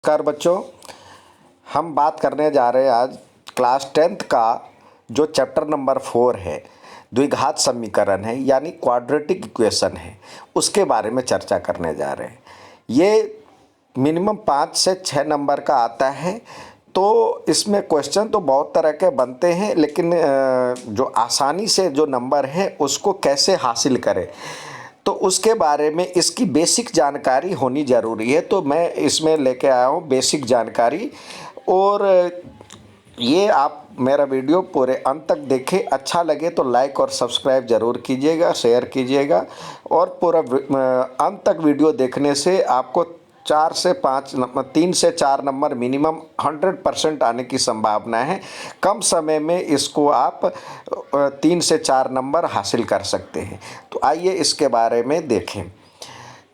नमस्कार बच्चों, हम बात करने जा रहे हैं आज क्लास 10th का जो चैप्टर नंबर 4 है, द्विघात समीकरण है यानी क्वाड्रेटिक इक्वेशन है, उसके बारे में चर्चा करने जा रहे हैं। ये मिनिमम 5 से 6 नंबर का आता है। तो इसमें क्वेश्चन तो बहुत तरह के बनते हैं, लेकिन जो आसानी से जो नंबर है उसको कैसे हासिल करें तो उसके बारे में इसकी बेसिक जानकारी होनी ज़रूरी है। तो मैं इसमें लेके आया हूँ बेसिक जानकारी, और ये आप मेरा वीडियो पूरे अंत तक देखें। अच्छा लगे तो लाइक और सब्सक्राइब ज़रूर कीजिएगा, शेयर कीजिएगा, और पूरा अंत तक वीडियो देखने से आपको 4 से 5 नंबर 3 से 4 नंबर मिनिमम 100% आने की संभावना है। कम समय में इसको आप 3 से 4 नंबर हासिल कर सकते हैं। तो आइए इसके बारे में देखें।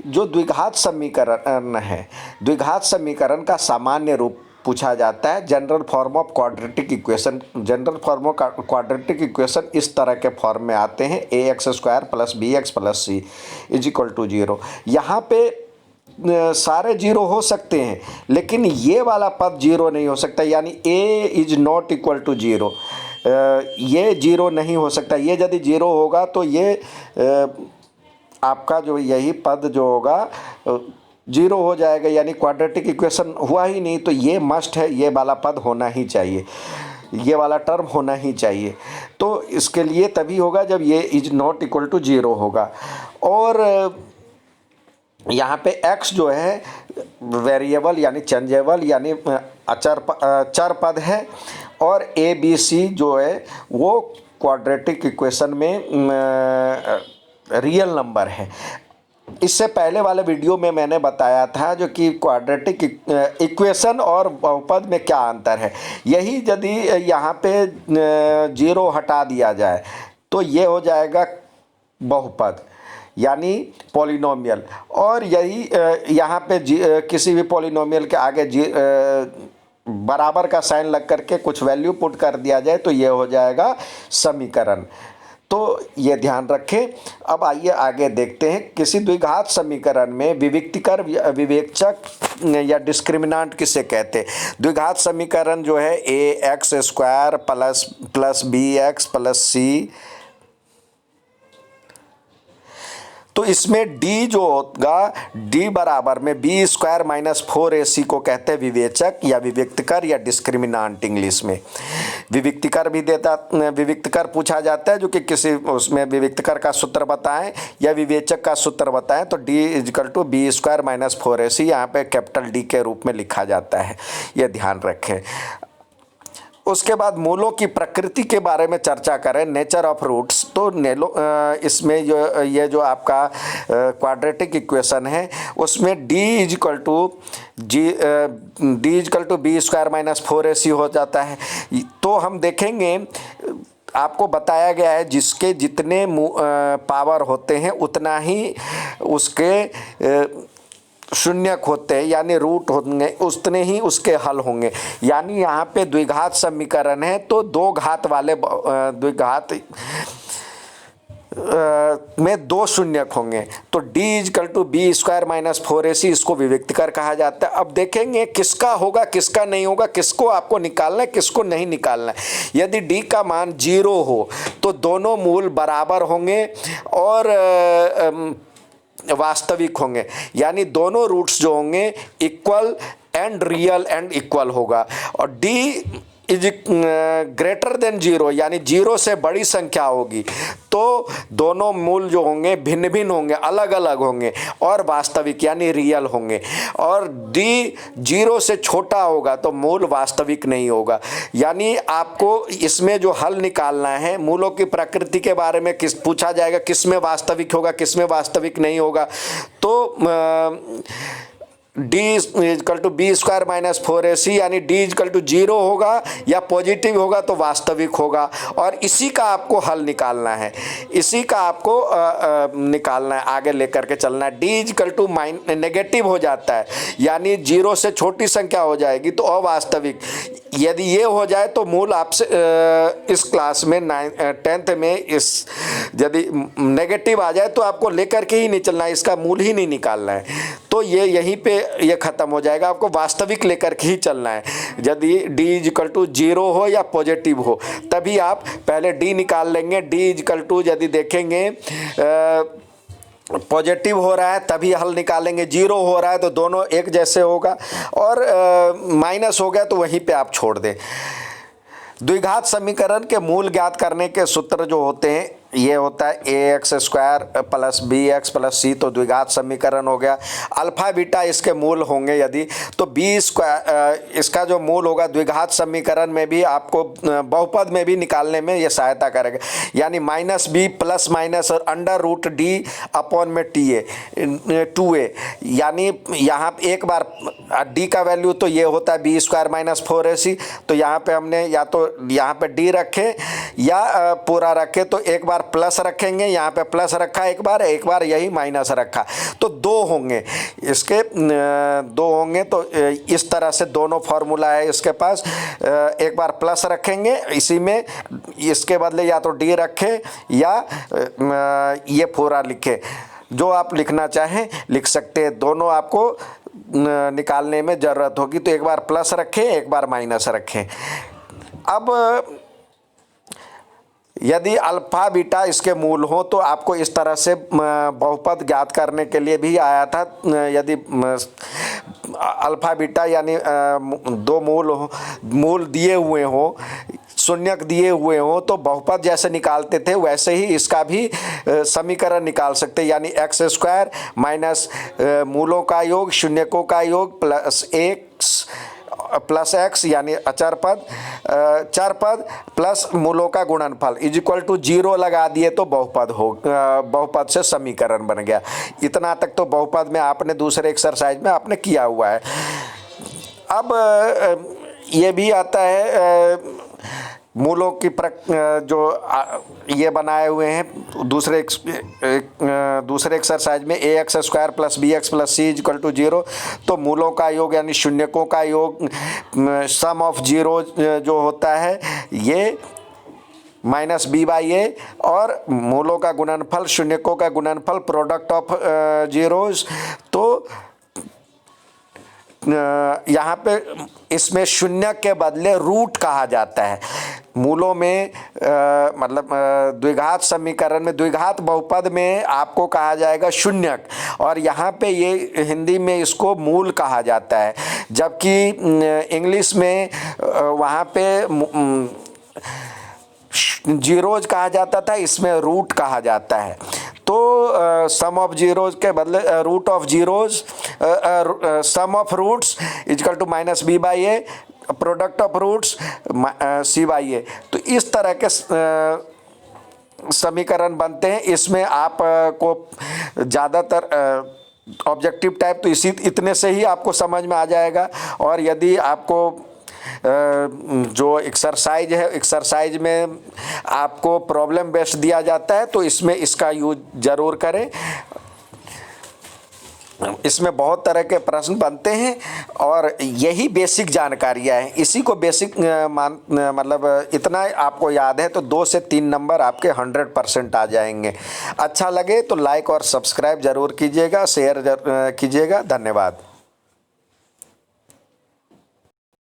जो द्विघात समीकरण है, द्विघात समीकरण का सामान्य रूप पूछा जाता है, general form of quadratic equation. General form of quadratic equation इस तरह के फॉर्म में आते हैं: ax² + bx + c = 0। यहाँ पे सारे जीरो हो सकते हैं, लेकिन ये वाला पद जीरो नहीं हो सकता, यानी a ≠ 0। ये जीरो नहीं हो सकता। ये यदि जीरो होगा तो ये आपका जो यही पद जो होगा जीरो हो जाएगा, यानी क्वाड्रेटिक इक्वेशन हुआ ही नहीं। तो ये मस्ट है, ये वाला पद होना ही चाहिए, ये वाला टर्म होना ही चाहिए। तो इसके लिए तभी होगा जब ये ≠ 0 होगा। और यहाँ पे x जो है वेरिएबल यानी चेंजेबल यानी चर पद है, और a b c जो है वो क्वाड्रेटिक इक्वेशन में रियल नंबर है। इससे पहले वाले वीडियो में मैंने बताया था जो कि क्वाड्रेटिक इक्वेशन और बहुपद में क्या अंतर है। यही यदि यहाँ पे 0 हटा दिया जाए तो ये हो जाएगा बहुपद यानी पॉलिनोमियल, और यही यहाँ पे किसी भी पॉलिनोमियल के आगे बराबर का साइन लग करके कुछ वैल्यू पुट कर दिया जाए तो ये हो जाएगा समीकरण। तो ये ध्यान रखें। अब आइए आगे देखते हैं। किसी द्विघात समीकरण में विविक्तिकर, विवेचक या डिस्क्रिमिनांट किसे कहते हैं? द्विघात समीकरण जो है ax² + bx + c, तो इसमें d जो होगा, d बराबर में b² - 4ac को कहते हैं विवेचक या विविक्तकर या डिस्क्रिमिनांट। इंग्लिश में विविक्तकर भी विविक्तकर पूछा जाता है, जो कि किसी उसमें विविक्तकर का सूत्र बताएं या विवेचक का सूत्र बताएं, तो d = b² - 4ac यहाँ पे कैपिटल D के रूप में लिखा जाता है, ये ध्यान रखें। उसके बाद मूलों की प्रकृति के बारे में चर्चा करें, नेचर ऑफ रूट्स। तो इसमें जो ये जो आपका क्वाड्रेटिक इक्वेशन है उसमें d = b² - 4ac हो जाता है। तो हम देखेंगे, आपको बताया गया है जिसके जितने पावर होते हैं उतना ही उसके शून्यक होते हैं, यानी रूट होंगे, उतने ही उसके हल होंगे। यानी यहाँ पे द्विघात समीकरण है तो 2 घात वाले द्विघात में 2 शून्यक होंगे। तो d = b² - 4ac इसको विविक्तकर कहा जाता है। अब देखेंगे किसका होगा किसका नहीं होगा, किसको आपको निकालना है किसको नहीं निकालना है। यदि d का मान 0 हो तो दोनों मूल बराबर होंगे और वास्तविक होंगे, यानी दोनों रूट्स जो होंगे equal and real and equal होगा। और d > 0 यानी 0 से बड़ी संख्या होगी तो दोनों मूल जो होंगे भिन्न भिन्न होंगे, अलग अलग होंगे और वास्तविक यानी रियल होंगे। और d 0 से छोटा होगा तो मूल वास्तविक नहीं होगा। यानी आपको इसमें जो हल निकालना है, मूलों की प्रकृति के बारे में पूछा जाएगा, किस में वास्तविक होगा किस में वास्तविक नहीं होगा। तो d = b² - 4ac यानी d = 0 होगा या पॉजिटिव होगा तो वास्तविक होगा, और इसी का आपको हल निकालना है, इसी का आपको निकालना है, आगे लेकर के चलना है। d = नेगेटिव हो जाता है, यानी 0 से छोटी संख्या हो जाएगी तो अवास्तविक। यदि ये हो जाए तो मूल आपसे इस क्लास में 10th में इस यदि नेगेटिव आ जाए तो आपको लेकर के ही नहीं चलना है, इसका मूल ही नहीं निकालना है। तो ये यहीं पे ये ख़त्म हो जाएगा, आपको वास्तविक लेकर के ही चलना है। यदि d इक्वल टू 0 हो या पॉजिटिव हो तभी आप पहले d निकाल लेंगे। d इक्वल टू यदि देखेंगे पॉजिटिव हो रहा है तभी हल निकालेंगे, 0 हो रहा है तो दोनों एक जैसे होगा, और माइनस हो गया तो वहीं पे आप छोड़ दें। द्विघात समीकरण के मूल ज्ञात करने के सूत्र जो होते हैं ये होता है ax² plus bx plus c, तो द्विघात समीकरण हो गया। अल्फा बीटा इसके मूल होंगे यदि, तो b² इसका जो मूल होगा द्विघात समीकरण में भी आपको बहुपद में भी निकालने में ये सहायता करेगा, यानी -b प्लस माइनस और √d अपॉन में 2a, यानी यहाँ एक बार d का वैल्यू तो ये होता है b² माइनस 4ac, तो यहाँ पे हमने या तो यहाँ पे d रखे या पूरा रखे, तो एक बार प्लस रखेंगे, यहाँ पे प्लस रखा एक बार यही माइनस रखा, तो 2 होंगे इसके, 2 होंगे। तो इस तरह से दोनों फार्मूला है इसके पास, एक बार प्लस रखेंगे इसी में, इसके बदले या तो डी रखें या ये पूरा लिखें, जो आप लिखना चाहें लिख सकते हैं, दोनों आपको निकालने में ज़रूरत होगी। तो एक बार प्लस रखें एक बार माइनस रखें। अब यदि अल्फ़ा बीटा इसके मूल हो तो आपको इस तरह से बहुपद ज्ञात करने के लिए भी आया था। यदि अल्फ़ा बीटा यानी 2 मूल दिए हुए हों, शून्यक दिए हुए हों, तो बहुपद जैसे निकालते थे वैसे ही इसका भी समीकरण निकाल सकते हैं, यानी x² माइनस मूलों का योग शून्यकों का योग प्लस x यानी अचर पद चर पद प्लस मूलों का गुणनफल इज इक्वल टू 0 लगा दिए तो बहुपद से समीकरण बन गया। इतना तक तो बहुपद में आपने दूसरे एक्सरसाइज में आपने किया हुआ है। अब ये भी आता है मूलों की जो ये बनाए हुए हैं दूसरे एक्सरसाइज में ax² plus bx plus c is equal to 0, तो मूलों का योग यानी शून्यकों का योग सम ऑफ जीरो जो होता है ये -b/a, और मूलों का गुणनफल शून्यकों का गुणनफल प्रोडक्ट ऑफ जीरोज। तो यहाँ पे इसमें शून्य के बदले रूट कहा जाता है। मूलों में मतलब द्विघात समीकरण में द्विघात बहुपद में आपको कहा जाएगा शून्यक, और यहाँ पे ये हिंदी में इसको मूल कहा जाता है, जबकि इंग्लिश में वहाँ पे जीरोज कहा जाता था, इसमें रूट कहा जाता है। तो सम ऑफ जीरोज के बदले root of zeros, sum of roots equal to -b/a, product of roots c/a। तो इस तरह के समीकरण बनते हैं। इसमें आप को ज़्यादातर ऑब्जेक्टिव टाइप तो इतने से ही आपको समझ में आ जाएगा, और यदि आपको जो एक्सरसाइज है एक्सरसाइज में आपको प्रॉब्लम बेस्ड दिया जाता है तो इसमें इसका यूज ज़रूर करें। इसमें बहुत तरह के प्रश्न बनते हैं और यही बेसिक जानकारियाँ हैं। इसी को बेसिक मतलब इतना आपको याद है तो 2 से 3 नंबर आपके 100% आ जाएंगे। अच्छा लगे तो लाइक और सब्सक्राइब ज़रूर कीजिएगा, शेयर कीजिएगा। धन्यवाद।